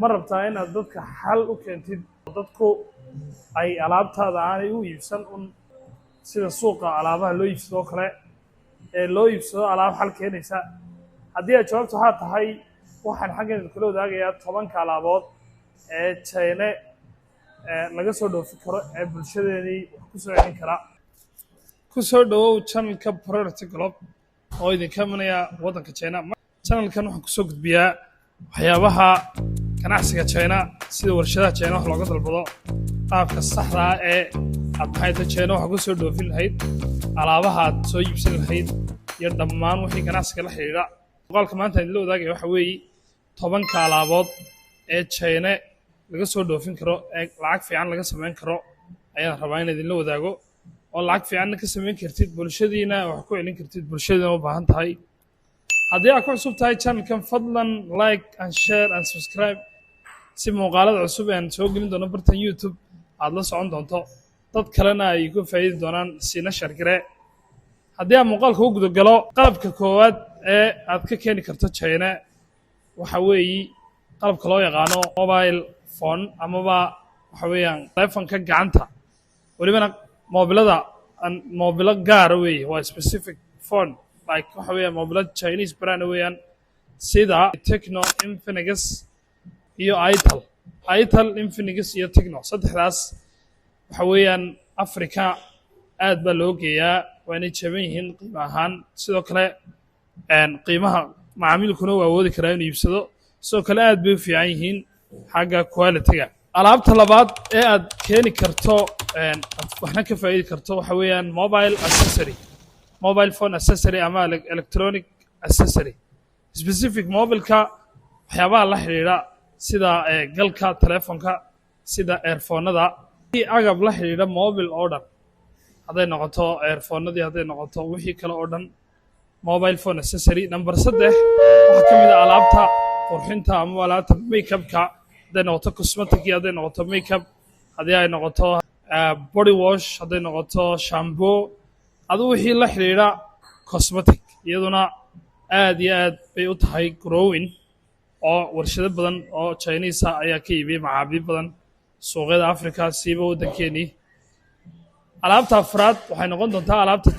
ma rabtaa inaad dadka xal u keentid dadku ay alaabtaada aanay u iibsan un sida suuqa alaabaha loo iibsado oo kale ee loo iibsado alaab xal keenaysa haddii aad jawaabtu waxaa tahay waxaan xaggeena kula wadaagayaa 10 alaabood ee China laga soo dhoofin karo ee bulshadeedii wax ku soo celin kara ku soo dhawow channelka Priority Group oo idinka imanaya waddanka China channelkan waxaan ku soo gudbiyaa waxyaabaha ganacsiga China sida warshadaha China wax looga dalbado qaabka saxda ah ee aad hay'adda China wax ku soo dhoofin lahayd alaabaha aad soo iibsan lahayd iyo dhammaan wixii ganacsiga la xiriira qolka maanta idin la wadaagayo waxa weeye 10 alaabood ee China laga soo dhoofin karo ee lacag fiican laga sameyn karo ayaan rabaa in idin la wadaago oo lacag fiican ka sameyn kartid bulshadiina wax ku celin kartid bulshadiina u baahan tahay haddii aad ku cusub tahay channelkan fadlan like and share and subscribe si muuqaalada cusub aan soo gelin doono bartan YouTube aad la socon doonto dad kalena ay ku faa'iidi doonaan sina shargare haddii aan muuqaalka u gudo galo qalabka koowaad ee aad ka keeni karto China waxa weeye qalabka loo yaqaano mobile phone amaba waxa weeyaan telefoonka gacanta walibana mobilada gaar weeye waa specific phone like waxa weeyaan mobilada Chinese brand weeyaan sida Tecno, Infinix iyo Itel, Infinix iyo Tecno saddexdaas waxa weeyaan Afrika aad baa loo geeyaa waana jaban yihiin qiimo ahaan sidoo kale qiimaha macaamilkuna waa awoodi karaa inuu iibsado sidoo kale aad bay u fiican yihiin xagga quality-ga alaabta labaad ee aad keeni karto waxna ka faa'iidi karto waxa weeyaan mobile phone accessory ama electronic accessory specific mobilka waxyaabaha la xiriira sida galka telefoonka sida earphone-nada agab la xiriira mobile oo dhan hadday noqoto earphone-nadii hadday noqoto wixii kale oo dhan mobile phone accessory number 3 waxa ka mid ah alaabta qurxinta ama alaabta makeup-ka hadday noqoto cosmetic hadday noqoto makeup haddii ay noqoto body wash hadday noqoto shampoo adu wixii la xiriira cosmetic iyaduna aad iyo aad bay u tahay growing oo warshado badan oo Chinese ayaa ka iibiyay macaabiib badan suuqyada Afrika siiba waddankeeni alaabta afraad waxay noqon doontaa alaabta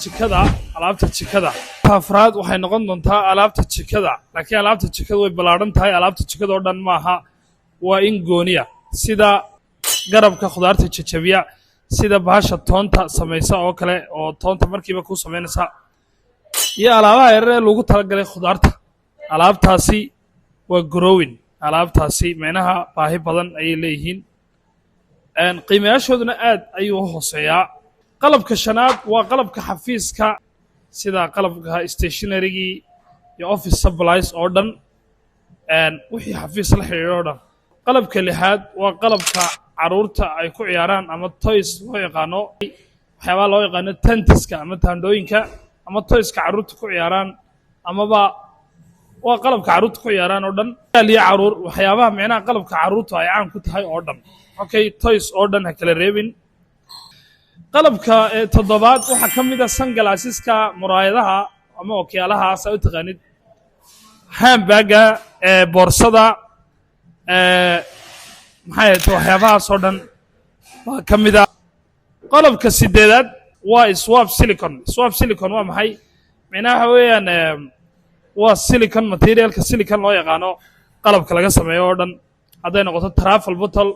jikada afraad waxay noqon doontaa alaabta jikada laakiin alaabta jikada way balaaran tahay alaabta jikada oo dhan maaha waa in gooniya sida garabka khudaarta jajabiya sida bahasha toonta samaysa oo kale oo toonta markiiba ku sameynaysa iyo alaabaha yar ee lagu talagalay khudaarta alaabtaasi waa growing alaabtaasi meelaha baahi badan ayay leeyihiin qiimayaashooduna aad ayuu u hooseeyaa qalabka shanaad waa qalabka xafiiska sida qalabka stationery-gii iyo office supplies oo dhan wixii xafiis la xiriiro oo dhan qalabka lixaad waa qalabka caruurta ay ku ciyaaraan ama toys loo yaqaano waxyaabaha loo yaqaano tantiska ama taandhooyinka ama toyska caruurta ku ciyaaraan amaba waa qalabka caruurta ku ciyaaraan oo dhan iyo caruur waxyaabaha micnaha qalabka caruurta ay caan ku tahay oo dhan okay toys oo dhan ha kala reebin qalabka toddobaad waxaa ka mid ah sunglasseska muraayadaha ama ookiyaalaha saa u taqaanid handbagga boorsada maxay tahay waxyaabahaas oo dhan waa ka mid ah qalabka sideedaad waa swab silicon waa maxay micnaha waxa weeyaan waa silicon materialka silicon loo yaqaano qalabka laga sameeyo oo dhan hadday noqoto travel bottle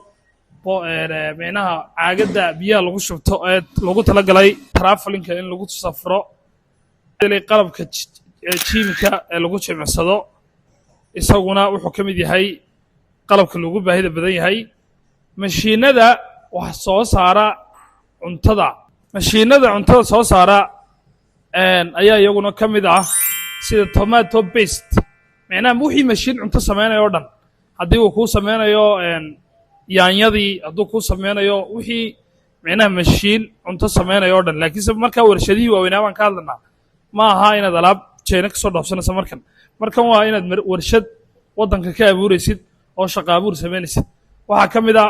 micnaha caagadda biyaha lagu shubto ee lagu talagalay travelinka in lagu safro qalabka jiimka ee lagu jimicsado isaguna wuxuu ka mid yahay qalabka lagu baahida badan yahay mashiinada wax soo saara cuntada soo saara ayaa iyaguna ka mid ah sida tomato paste micnaha wixii mashiin cunto sameynayo oo dhan haddii uu kuu sameynayo yaanyadii hadduu kuu sameynayo wixii micnaha mashiin cunto sameynayo oo dhan laakiinse markaa warshadihii waaweynaa baan ka hadlanaa ma aha inaad alaab China ka soo dhoofsanaysa markan waa inaad warshad waddanka ka abuuraysid oo shaqo abuur sameynaysid waxaa ka mid ah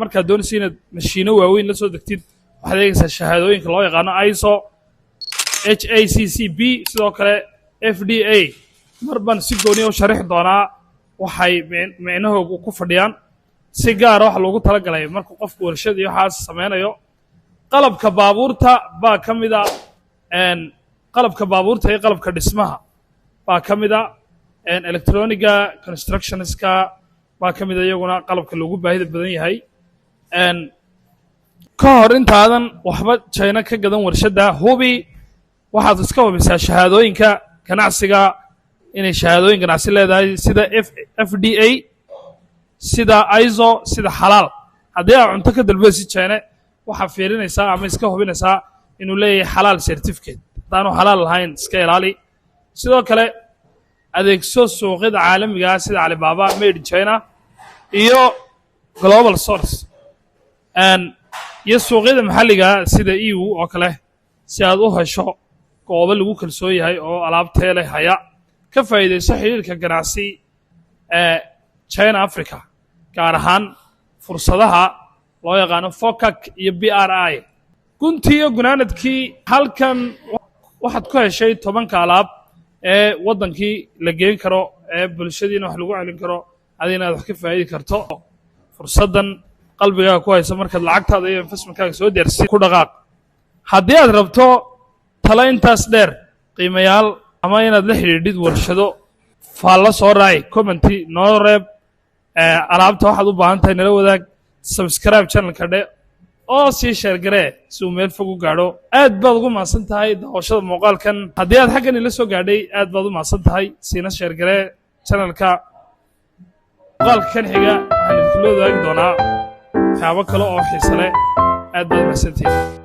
markaad doonaysid inaad mashiino waaweyn la soo degtid waxaad eegaysaa shahaadooyinka loo yaqaano ISO HACCP sidoo kale FDA mar baan si gooni u sharixi doonaa waxay micnahoogu ku fadhiyaan si gaara waxa loogu talagalay markuu qofku warshad iyo waxaas samaynayo qalabka baabuurta baa ka mid a qalabka baabuurta iyo qalabka dhismaha baa ka mid a electroniga constructionska baa ka mid a iyaguna qalabka loogu baahida badan yahay ka hor intaadan waxba China ka gadan warshadda hubi waxaad iska hubisaa shahaadooyinka ganacsiga inay shahaadooyin ganacsi leedahay sida FDA sida ISO sida xalaal haddii aad cunto ka dalbaysid China waxaa fiirinaysaa ama iska hubinaysaa inuu leeyahay xalaal certificate haddaanu xalaal lahayn iska ilaali sidoo kale adeegso suuqyada caalamiga ah sida Alibaba made in China iyo global source iyo suuqyada maxalliga sida EU oo kale si aad u hesho goobo lagu kalsoon yahay oo alaabtee leh haya ka faa'iidayso xiriirka ganacsi China Africa gaar ahaan fursadaha loo yaqaano FOCAC iyo BRI guntii iyo gunaanadkii halkan waxaad ku heshay 10 alaab ee wadankii la geyn karo ee bulshadiina wax lagu celin karo adina wax ka faa'iidi karto fursadan qalbigaaga ku hayso markaad lacagtaada iyo investmentkaaga soo diyaarsi ku dhaqaaq haddii aad rabto tala intaas dheer qiimayaal ama inaad la xiriidid warshado faalla soo raaci commenti noo reeb alaabta waxaad u baahan tahay nala wadaag subscribe channelka dhe oo sii share garee si uu meel fog u gaadho aad baad ugu mahadsan tahay daawashada muuqaalkan haddii aad xaggan ila soo gaadhay aad baad u mahadsan tahay siina share garee channelka muuqaalka kan xiga waxaan idinla wadaagi doonaa waxyaabo kale oo xiise leh aad baad mahadsantihiin